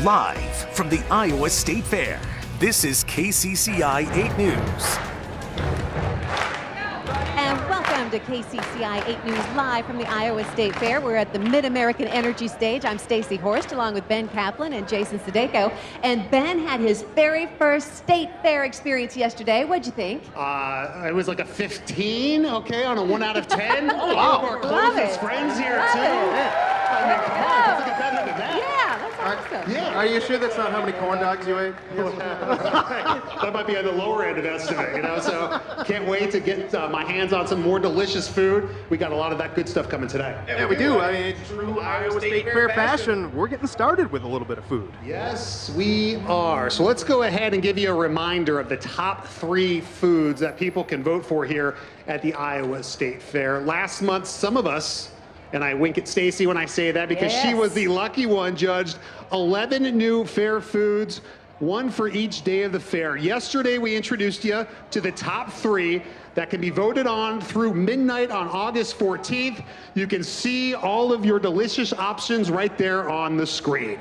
Live from the Iowa State Fair, this is KCCI 8 News. And welcome to KCCI 8 News live from the Iowa State Fair. We're at the Mid-American Energy Stage. I'm Stacy Horst along with Ben Kaplan and Jason Sudeiko. And Ben had his very first State Fair experience yesterday. What'd you think? It was like a 15, okay, on a 1 out of 10. Oh, wow. Our closest friends here, too. I mean, come on, it's better than that. Yeah, that's awesome. Yeah. Are you sure that's not how many corn dogs you ate? That might be on the lower end of estimate, you know, so can't wait to get my hands on some more delicious food. We got a lot of that good stuff coming today. Yeah, we do. I mean, true Iowa State Fair fashion, we're getting started with a little bit of food. Yes, we are. So let's go ahead and give you a reminder of the top 3 foods that people can vote for here at the Iowa State Fair. Last month, some of us, and I wink at Stacy when I say that because she was the lucky one, judged 11 new fair foods, one for each day of the fair. Yesterday, we introduced you to the top 3 that can be voted on through midnight on August 14th. You can see all of your delicious options right there on the screen.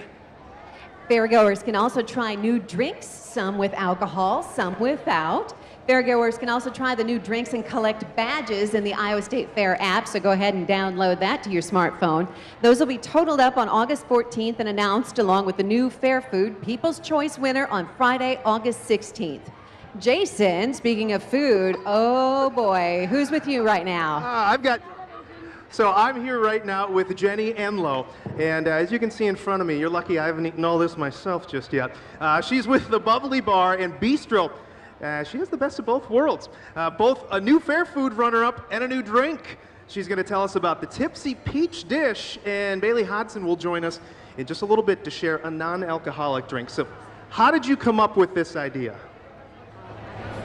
Fairgoers can also try new drinks, some with alcohol, some without. Fairgoers can also try the new drinks and collect badges in the Iowa State Fair app, so go ahead and download that to your smartphone. Those will be totaled up on August 14th and announced along with the new Fair Food People's Choice winner on Friday, August 16th. Jason, speaking of food, oh boy, who's with you right now? I'm here right now with Jenny Enlow, and as you can see in front of me, you're lucky I haven't eaten all this myself just yet. She's with the Bubbly Bar and Bistro. She has the best of both worlds, both a new fair food runner-up and a new drink. She's going to tell us about the Tipsy Peach Dish, and Bailey Hodson will join us in just a little bit to share a non-alcoholic drink. So how did you come up with this idea?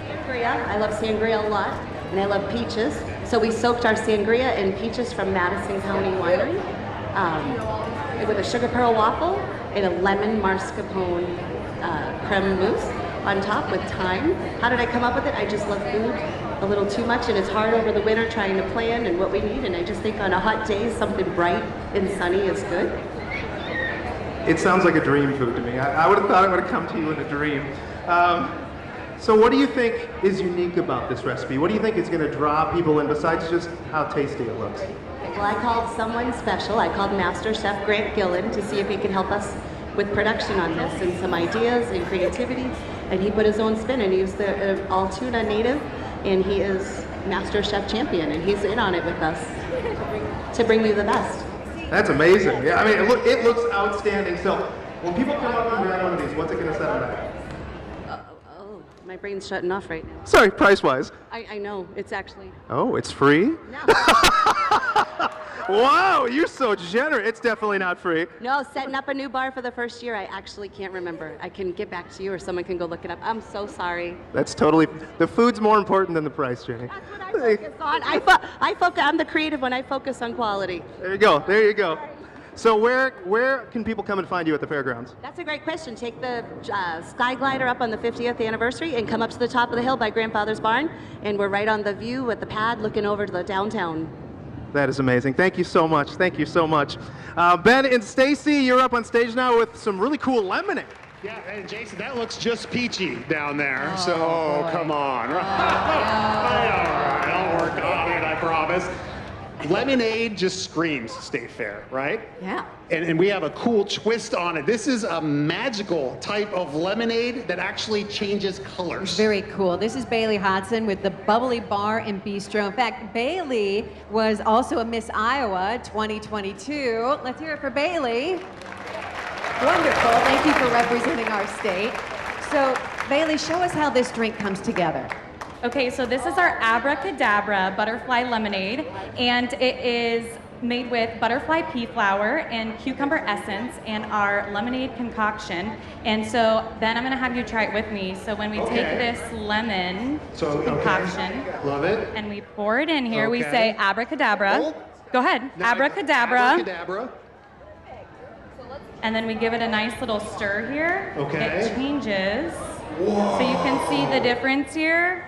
Sangria. I love sangria a lot, and I love peaches. So we soaked our sangria in peaches from Madison County Winery with a sugar pearl waffle and a lemon mascarpone creme mousse on top with thyme. How did I come up with it? I just love food a little too much, and it's hard over the winter trying to plan and what we need, and I just think on a hot day, something bright and sunny is good. It sounds like a dream food to me. I would have thought it would have come to you in a dream. So what do you think is unique about this recipe? What do you think is going to draw people in besides just how tasty it looks? Well, I called someone special. I called Master Chef Grant Gillen to see if he could help us with production on this and some ideas and creativity. And he put his own spin, and he was the all-tuna native, and he is Master Chef Champion, and he's in on it with us to bring me the best. That's amazing. Yeah, I mean, it looks outstanding. So when people come up and grab one of these, what's it going to set them back? My brain's shutting off right now. Sorry, price-wise. I know, it's actually... Oh, it's free? No. Wow, you're so generous. It's definitely not free. No, setting up a new bar for the first year, I actually can't remember. I can get back to you or someone can go look it up. I'm so sorry. That's totally... The food's more important than the price, Jenny. That's what I focus on. I'm the creative one. I focus on quality. There you go. There you go. So where can people come and find you at the fairgrounds? That's a great question. Take the Sky Glider up on the 50th anniversary and come up to the top of the hill by Grandfather's Barn, and we're right on the view with the pad looking over to the downtown. That is amazing. Thank you so much. Thank you so much. Ben and Stacy, you're up on stage now with some really cool lemonade. Yeah, and Jason, that looks just peachy down there. Come on. All right, I'll work on it, I promise. Lemonade just screams State Fair, right? Yeah. And we have a cool twist on it. This is a magical type of lemonade that actually changes colors. Very cool. This is Bailey Hodson with the Bubbly Bar and Bistro. In fact, Bailey was also a Miss Iowa 2022. Let's hear it for Bailey. Wonderful. Thank you for representing our state. So, Bailey, show us how this drink comes together. Okay, so this is our Abracadabra Butterfly Lemonade, and it is made with butterfly pea flower and cucumber essence and our lemonade concoction. And so then I'm gonna have you try it with me. So when we take this lemon concoction, love it, and we pour it in here, we say abracadabra. Go ahead, abracadabra. Abracadabra. And then we give it a nice little stir here. Okay. It changes. Whoa. So you can see the difference here.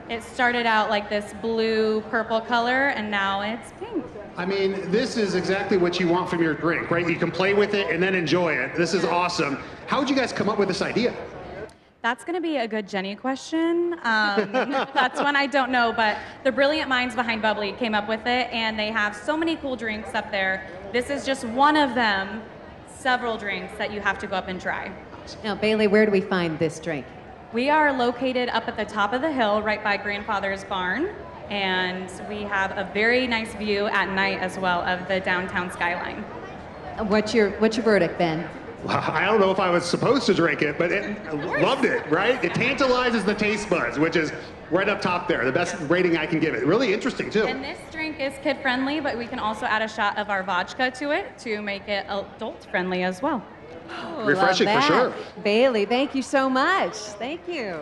It started out like this blue purple color, and now it's pink. I mean, this is exactly what you want from your drink, right? You can play with it and then enjoy it. This is awesome. How did you guys come up with this idea? That's going to be a good Jenny question. That's one I don't know, but the brilliant minds behind Bubbly came up with it, and they have so many cool drinks up there. This is just one of them, several drinks that you have to go up and try. Now, Bailey, where do we find this drink? We are located up at the top of the hill, right by Grandfather's Barn, and we have a very nice view at night as well of the downtown skyline. What's your verdict, Ben? Well, I don't know if I was supposed to drink it, but loved it, right? It tantalizes the taste buds, which is right up top there. The best rating I can give it. Really interesting, too. And this drink is kid-friendly, but we can also add a shot of our vodka to it to make it adult-friendly as well. Oh, refreshing love for sure. that. Bailey, thank you so much. Thank you.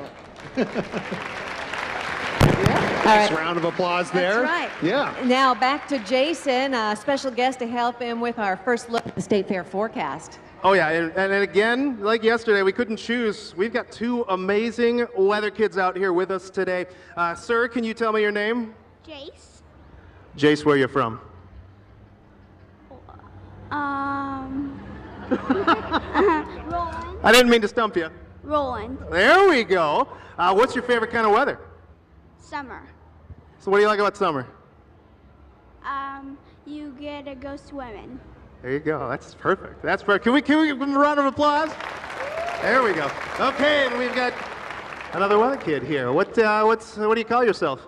Nice round of applause there. That's right. Yeah. Now back to Jason, a special guest to help him with our first look at the State Fair forecast. Oh yeah, and again, like yesterday, we couldn't choose. We've got two amazing weather kids out here with us today. Sir, can you tell me your name? Jace. Jace, where are you from? Roland. I didn't mean to stump you. Roland. There we go. What's your favorite kind of weather? Summer. So what do you like about summer? You get to go swimming. There you go. That's perfect. That's perfect. Can we give them a round of applause? There we go. Okay, and we've got another weather kid here. What do you call yourself?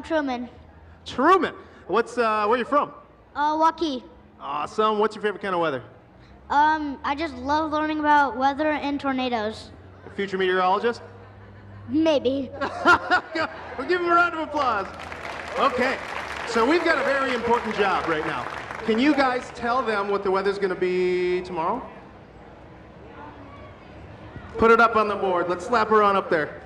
Truman. Truman. Where are you from? Waukee. Awesome. What's your favorite kind of weather? I just love learning about weather and tornadoes. Future meteorologist? Maybe. We'll give him a round of applause. Okay, so we've got a very important job right now. Can you guys tell them what the weather's going to be tomorrow? Put it up on the board. Let's slap her on up there.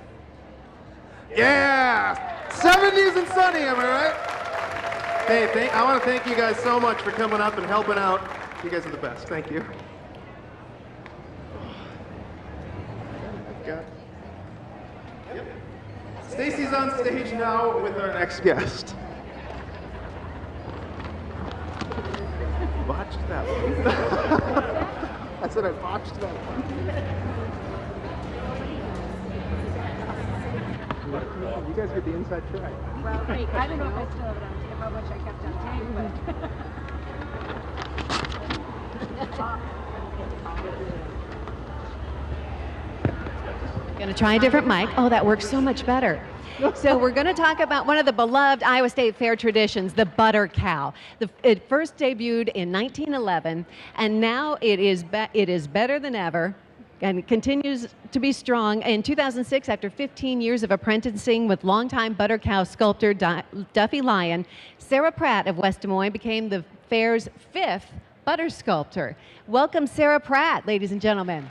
Yeah! 70s and sunny, am I right? Hey, I want to thank you guys so much for coming up and helping out. You guys are the best. Thank you. Yep. Stacy's on stage now with our next guest. Botched that one. I said I botched that one. You guys get the inside track. Well, wait, I don't know if I still have it on tape. I wish I kept on tape, Going to try a different mic. Oh, that works so much better. So we're going to talk about one of the beloved Iowa State Fair traditions, the butter cow. It first debuted in 1911, and now it is better than ever and continues to be strong. In 2006, after 15 years of apprenticing with longtime butter cow sculptor Duffy Lyon, Sarah Pratt of West Des Moines became the fair's 5th butter sculptor. Welcome, Sarah Pratt, ladies and gentlemen.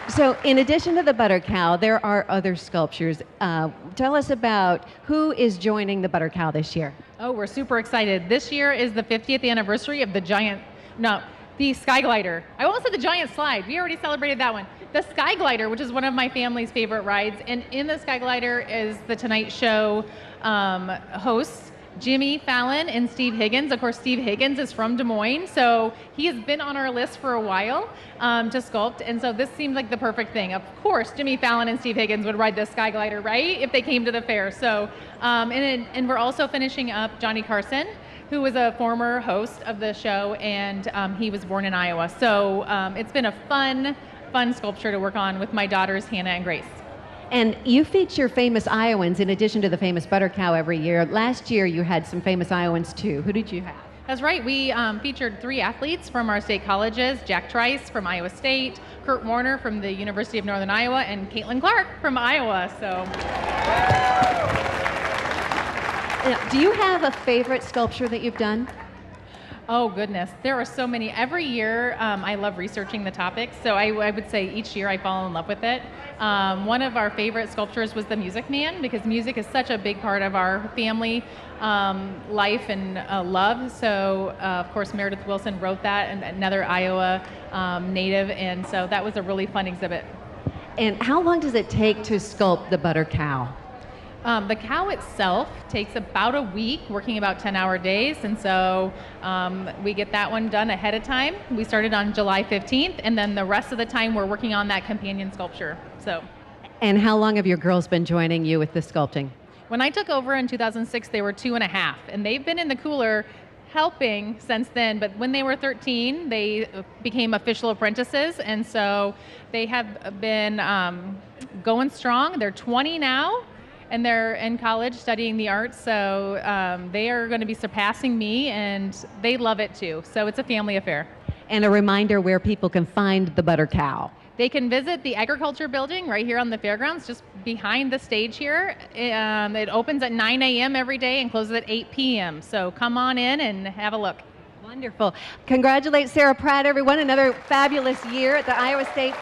So in addition to the butter cow, there are other sculptures. Tell us about who is joining the butter cow this year. Oh, we're super excited. This year is the 50th anniversary of the Sky Glider. I almost said the giant slide. We already celebrated that one. The Sky Glider, which is one of my family's favorite rides. And in the Sky Glider is the Tonight Show hosts, Jimmy Fallon and Steve Higgins. Of course, Steve Higgins is from Des Moines, so he has been on our list for a while to sculpt, and so this seemed like the perfect thing. Of course, Jimmy Fallon and Steve Higgins would ride the Sky Glider, right, if they came to the fair. So, and we're also finishing up Johnny Carson, who was a former host of the show, and he was born in Iowa. So it's been a fun sculpture to work on with my daughters, Hannah and Grace. And you feature famous Iowans in addition to the famous butter cow every year. Last year you had some famous Iowans too. Who did you have? That's right. We featured 3 athletes from our state colleges, Jack Trice from Iowa State, Kurt Warner from the University of Northern Iowa, and Caitlin Clark from Iowa. So, do you have a favorite sculpture that you've done? oh goodness, there are so many. Every year I love researching the topics, so I would say each year I fall in love with it. One of our favorite sculptures was the Music Man, because music is such a big part of our family life and love. So of course Meredith Wilson wrote that, and another Iowa native, and so that was a really fun exhibit. And how long does it take to sculpt the butter cow? The cow itself takes about a week, working about 10-hour days, and so we get that one done ahead of time. We started on July 15th, and then the rest of the time we're working on that companion sculpture. So, And how long have your girls been joining you with the sculpting? when I took over in 2006, they were 2.5, and they've been in the cooler helping since then. But when they were 13, they became official apprentices, and so they have been going strong. They're 20 now, and they're in college studying the arts, so they are going to be surpassing me, and they love it too. So it's a family affair. And a reminder where people can find the Butter Cow. They can visit the agriculture building right here on the fairgrounds, just behind the stage here. It opens at 9 a.m. every day and closes at 8 p.m. So come on in and have a look. Wonderful. Congratulate Sarah Pratt, everyone. Another fabulous year at the Iowa State.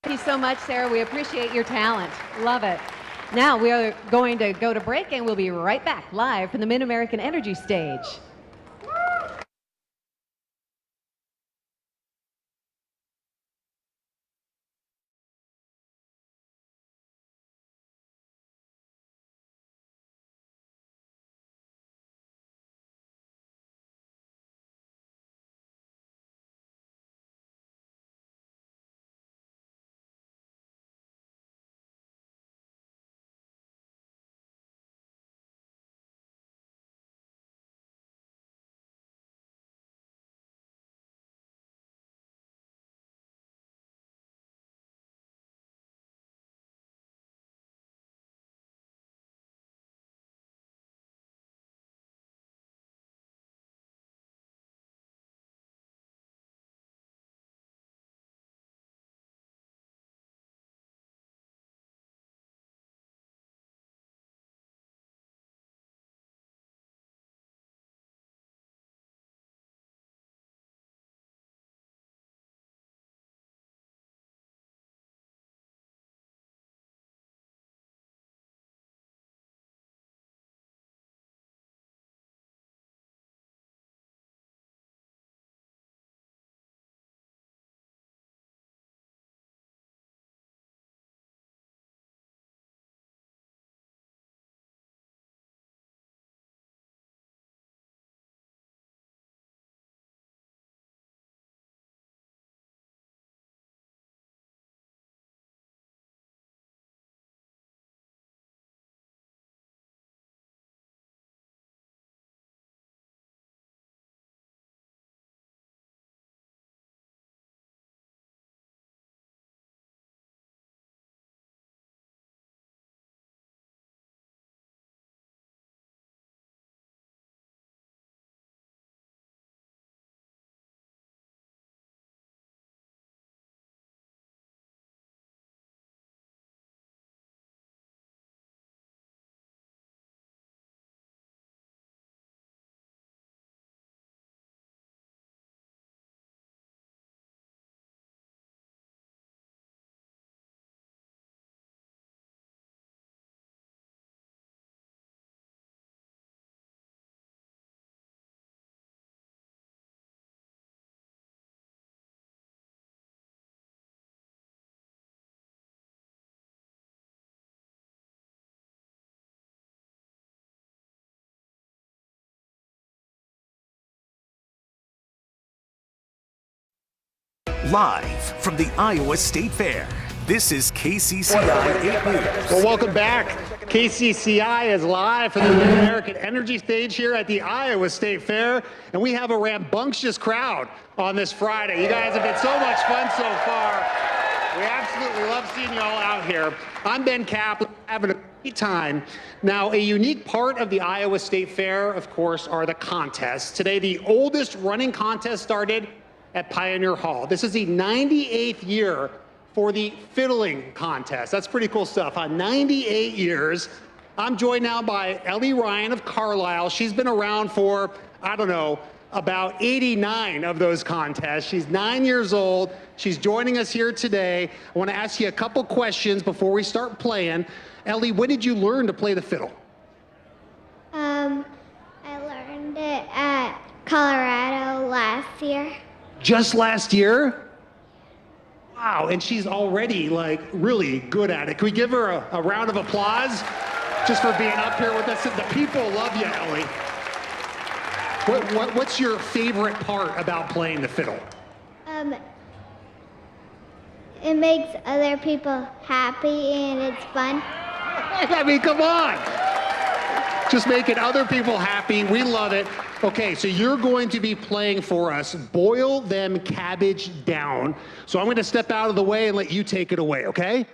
Thank you so much, Sarah. We appreciate your talent. Love it. Now we are going to go to break, and we'll be right back live from the Mid-American Energy Stage. Live from the Iowa State Fair, this is KCCI 8 News. Well, welcome back. KCCI is live from the Mid-American Energy Stage here at the Iowa State Fair, and we have a rambunctious crowd on this Friday. You guys have been so much fun so far. We absolutely love seeing you all out here. I'm Ben Kaplan, having a great time. Now, a unique part of the Iowa State Fair, of course, are the contests. Today, the oldest running contest started at Pioneer Hall. This is the 98th year for the fiddling contest. That's pretty cool stuff, huh? 98 years. I'm joined now by Ellie Ryan of Carlisle. She's been around for, I don't know, about 89 of those contests. She's 9 years old. She's joining us here today. I want to ask you a couple questions before we start playing. Ellie, when did you learn to play the fiddle? I learned it at Colorado last year. Just last year? Wow, and she's already like really good at it. Can we give her a round of applause? just for being up here with us. The people love you, Ellie. What's your favorite part about playing the fiddle? It makes other people happy and it's fun. I mean, come on. Just making other people happy. We love it. Okay, so you're going to be playing for us Boil Them Cabbage Down. So I'm going to step out of the way and let you take it away, okay?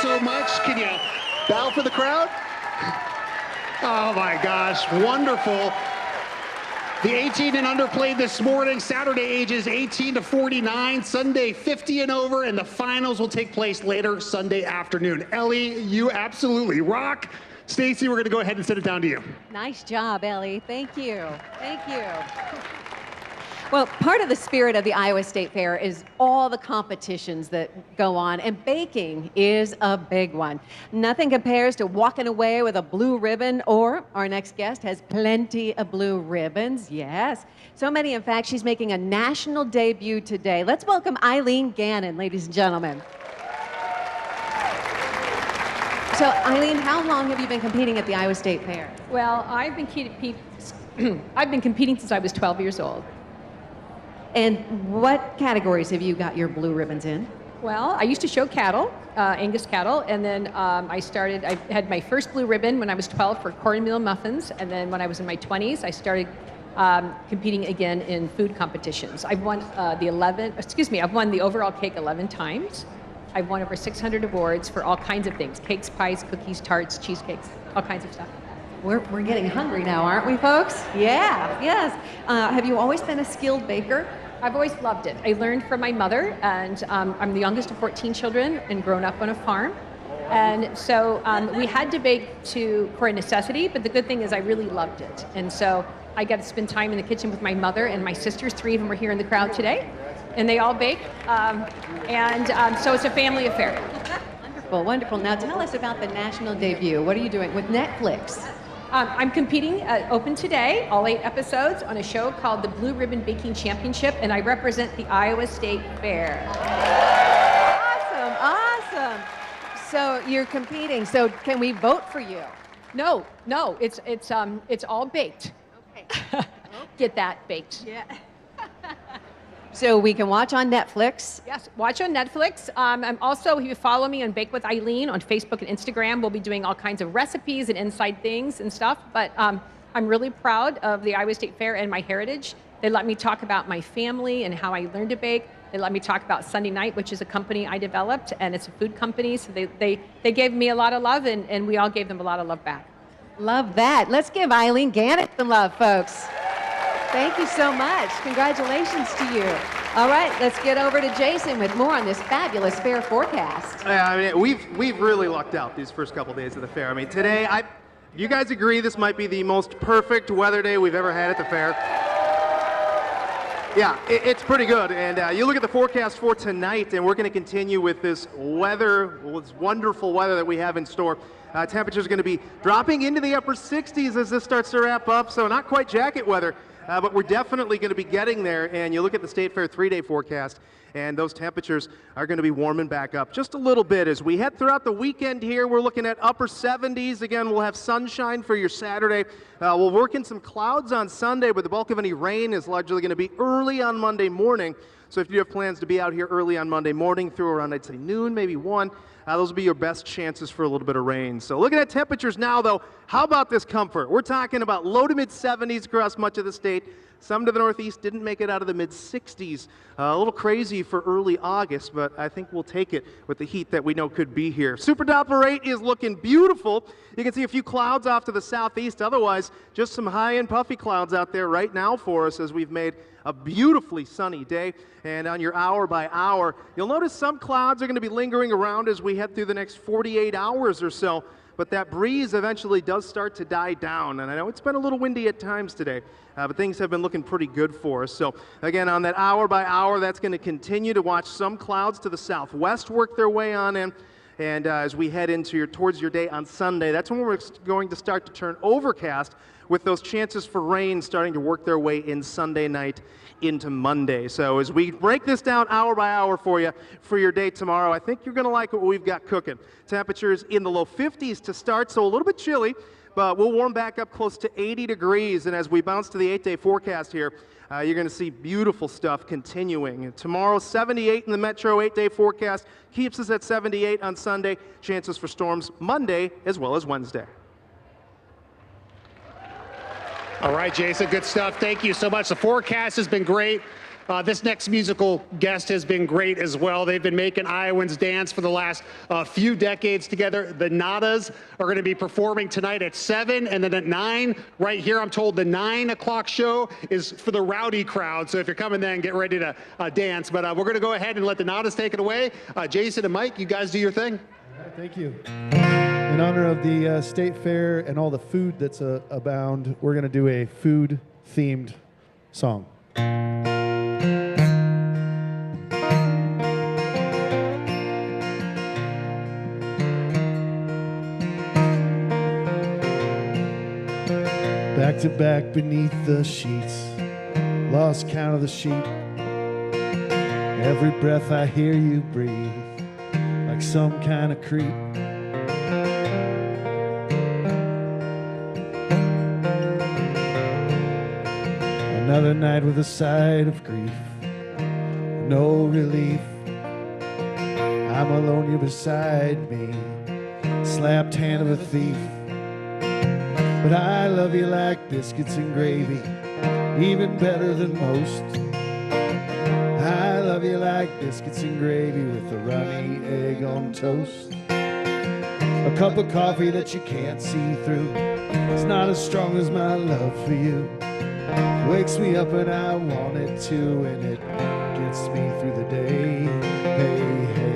So much. Can you bow for the crowd? Oh my gosh, wonderful. The 18 and under played this morning, Saturday ages 18 to 49, Sunday 50 and over, and the finals will take place later Sunday afternoon. Ellie, you absolutely rock. Stacy, we're gonna go ahead and send it down to you. Nice job, Ellie. Thank you. Thank you. Well, part of the spirit of the Iowa State Fair is all the competitions that go on, and baking is a big one. Nothing compares to walking away with a blue ribbon, or our next guest has plenty of blue ribbons, yes. So many, in fact, she's making a national debut today. Let's welcome Eileen Gannon, ladies and gentlemen. So, Eileen, how long have you been competing at the Iowa State Fair? Well, I've been competing since I was 12 years old. And what categories have you got your blue ribbons in? Well, I used to show cattle, Angus cattle, and then I had my first blue ribbon when I was 12 for cornmeal muffins, and then when I was in my 20s, I started competing again in food competitions. I've won I've won the overall cake 11 times. I've won over 600 awards for all kinds of things, cakes, pies, cookies, tarts, cheesecakes, all kinds of stuff. We're getting hungry now, aren't we, folks? Yeah, yes. Have you always been a skilled baker? I've always loved it. I learned from my mother, and I'm the youngest of 14 children and grown up on a farm. And so we had to bake for a necessity, but the good thing is I really loved it. And so I got to spend time in the kitchen with my mother and my sisters. 3 of them are here in the crowd today, and they all bake. So it's a family affair. Wonderful, wonderful. Now tell us about the national debut. What are you doing with Netflix? I'm competing open today, all 8 episodes, on a show called the Blue Ribbon Baking Championship, and I represent the Iowa State Fair. Awesome, awesome. So you're competing. So can we vote for you? No, it's all baked. Okay. Get that baked. Yeah. So we can watch on Netflix. Yes, watch on Netflix. I'm also, if you follow me on Bake with Eileen on Facebook and Instagram, we'll be doing all kinds of recipes and inside things and stuff. But I'm really proud of the Iowa State Fair and my heritage. They let me talk about my family and how I learned to bake. They let me talk about Sunday Night, which is a company I developed, and it's a food company. So they gave me a lot of love, and we all gave them a lot of love back. Love that. Let's give Eileen Gannon some love, folks. Thank you so much. Congratulations to you. All right, let's get over to Jason with more on this fabulous fair forecast. Yeah, I mean, we've really lucked out these first couple days of the fair. I mean, today, you guys agree this might be the most perfect weather day we've ever had at the fair? Yeah, it's pretty good. And you look at the forecast for tonight, and we're going to continue with this weather, this wonderful weather that we have in store. Temperatures are going to be dropping into the upper 60s as this starts to wrap up, so not quite jacket weather. But we're definitely going to be getting there, and you look at the State Fair 3-day forecast, and those temperatures are going to be warming back up just a little bit. As we head throughout the weekend here, we're looking at upper 70s. Again, we'll have sunshine for your Saturday. We'll work in some clouds on Sunday, but the bulk of any rain is largely going to be early on Monday morning. So if you have plans to be out here early on Monday morning through around, I'd say noon, maybe 1, those will be your best chances for a little bit of rain. So looking at temperatures now, though, how about this comfort? We're talking about low to mid 70s across much of the state. Some to the northeast didn't make it out of the mid 60s. A little crazy for early August, but I think we'll take it with the heat that we know could be here. Super Doppler 8 is looking beautiful. You can see a few clouds off to the southeast. Otherwise, just some high and puffy clouds out there right now for us as we've made a beautifully sunny day. And on your hour by hour, you'll notice some clouds are going to be lingering around as we head through the next 48 hours or so. But that breeze eventually does start to die down. And I know it's been a little windy at times today, but things have been looking pretty good for us. So again, on that hour by hour, that's going to continue to watch some clouds to the southwest work their way on in. And as we head into towards your day on Sunday, that's when we're going to start to turn overcast with those chances for rain starting to work their way in Sunday night into Monday. So as we break this down hour by hour for you for your day tomorrow, I think you're going to like what we've got cooking. Temperatures in the low 50s to start, so a little bit chilly, but we'll warm back up close to 80 degrees. And as we bounce to the 8-day forecast here, you're going to see beautiful stuff continuing. And tomorrow, 78 in the metro 8-day forecast keeps us at 78 on Sunday. Chances for storms Monday as well as Wednesday. All right, Jason, good stuff. Thank you so much. The forecast has been great. This next musical guest has been great as well. They've been making Iowans dance for the last few decades together. The Nadas are going to be performing tonight at 7 and then at 9. Right here, I'm told the 9 o'clock show is for the rowdy crowd. So if you're coming then, get ready to dance. But we're going to go ahead and let the Nadas take it away. Jason and Mike, you guys do your thing. All right, thank you. In honor of the State Fair and all the food that's abound, we're going to do a food-themed song. Back to back beneath the sheets, lost count of the sheep. Every breath I hear you breathe, like some kind of creep. Another night with a side of grief, no relief. I'm alone, you're beside me, slapped hand of a thief. But I love you like biscuits and gravy, even better than most. I love you like biscuits and gravy with a runny egg on toast. A cup of coffee that you can't see through, it's not as strong as my love for you. Wakes me up and I want it to, and it gets me through the day. Hey, hey.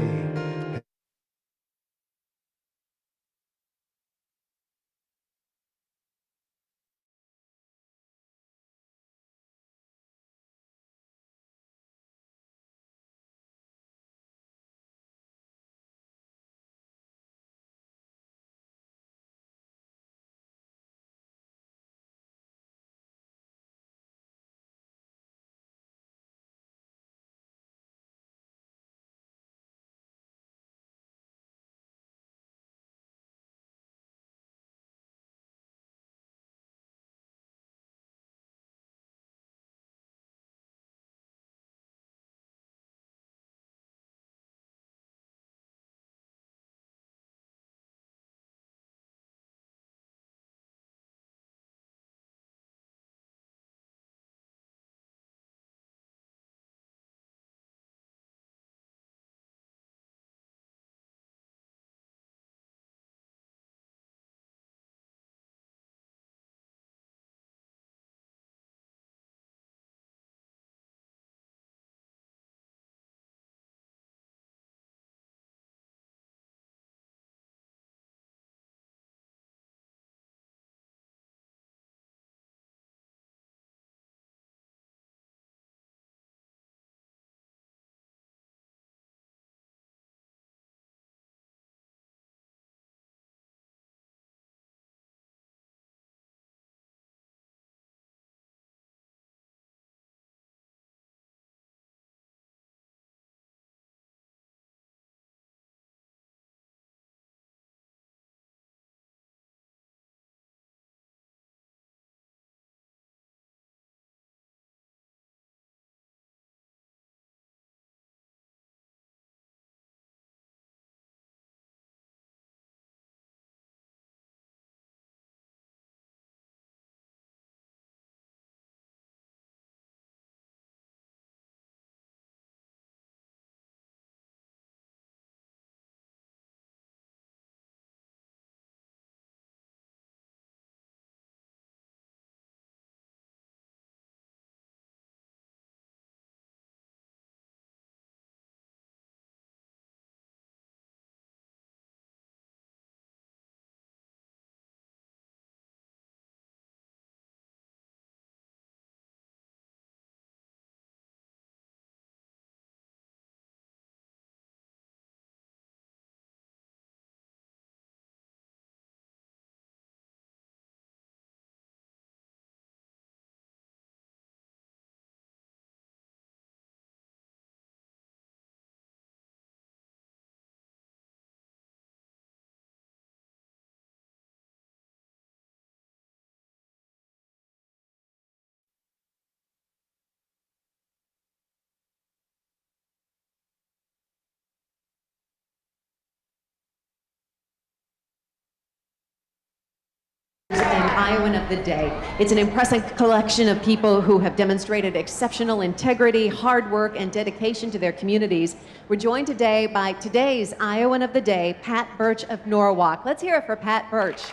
And Iowan of the Day. It's an impressive collection of people who have demonstrated exceptional integrity, hard work, and dedication to their communities. We're joined today by today's Iowan of the Day, Pat Birch of Norwalk. Let's hear it for Pat Birch.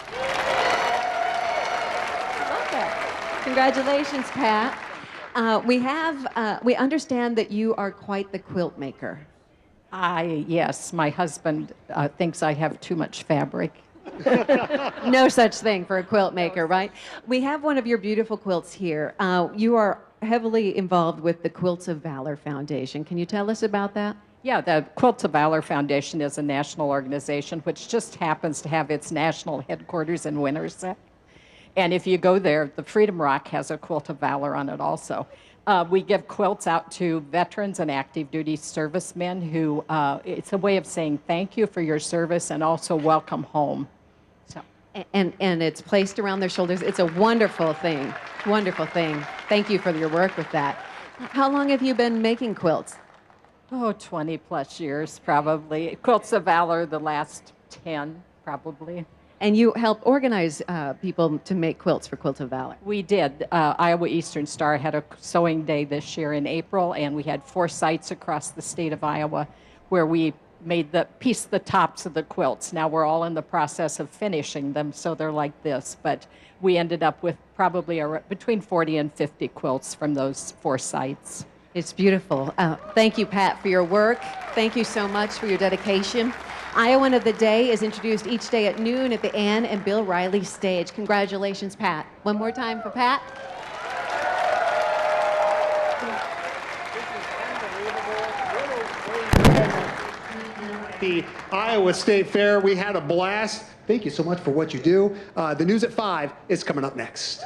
Congratulations, Pat. We understand that you are quite the quilt maker. Yes, my husband thinks I have too much fabric. No such thing for a quilt maker, right? We have one of your beautiful quilts here. You are heavily involved with the Quilts of Valor Foundation. Can you tell us about that? Yeah, the Quilts of Valor Foundation is a national organization which just happens to have its national headquarters in Winterset. And if you go there, the Freedom Rock has a Quilt of Valor on it also. We give quilts out to veterans and active duty servicemen who, it's a way of saying thank you for your service and also welcome home. So. And it's placed around their shoulders. It's a wonderful thing, wonderful thing. Thank you for your work with that. How long have you been making quilts? Oh, 20 plus years probably. Quilts of Valor, the last 10 probably. And you help organize people to make quilts for Quilts of Valor. We did. Iowa Eastern Star had a sewing day this year in April, and we had 4 sites across the state of Iowa where we made the tops of the quilts. Now we're all in the process of finishing them, so they're like this. But we ended up with probably between 40 and 50 quilts from those 4 sites. It's beautiful. Thank you, Pat, for your work. Thank you so much for your dedication. Iowan of the Day is introduced each day at noon at the Ann and Bill Riley stage. Congratulations, Pat. One more time for Pat. The Iowa State Fair, we had a blast. Thank you so much for what you do. The news at 5 is coming up next.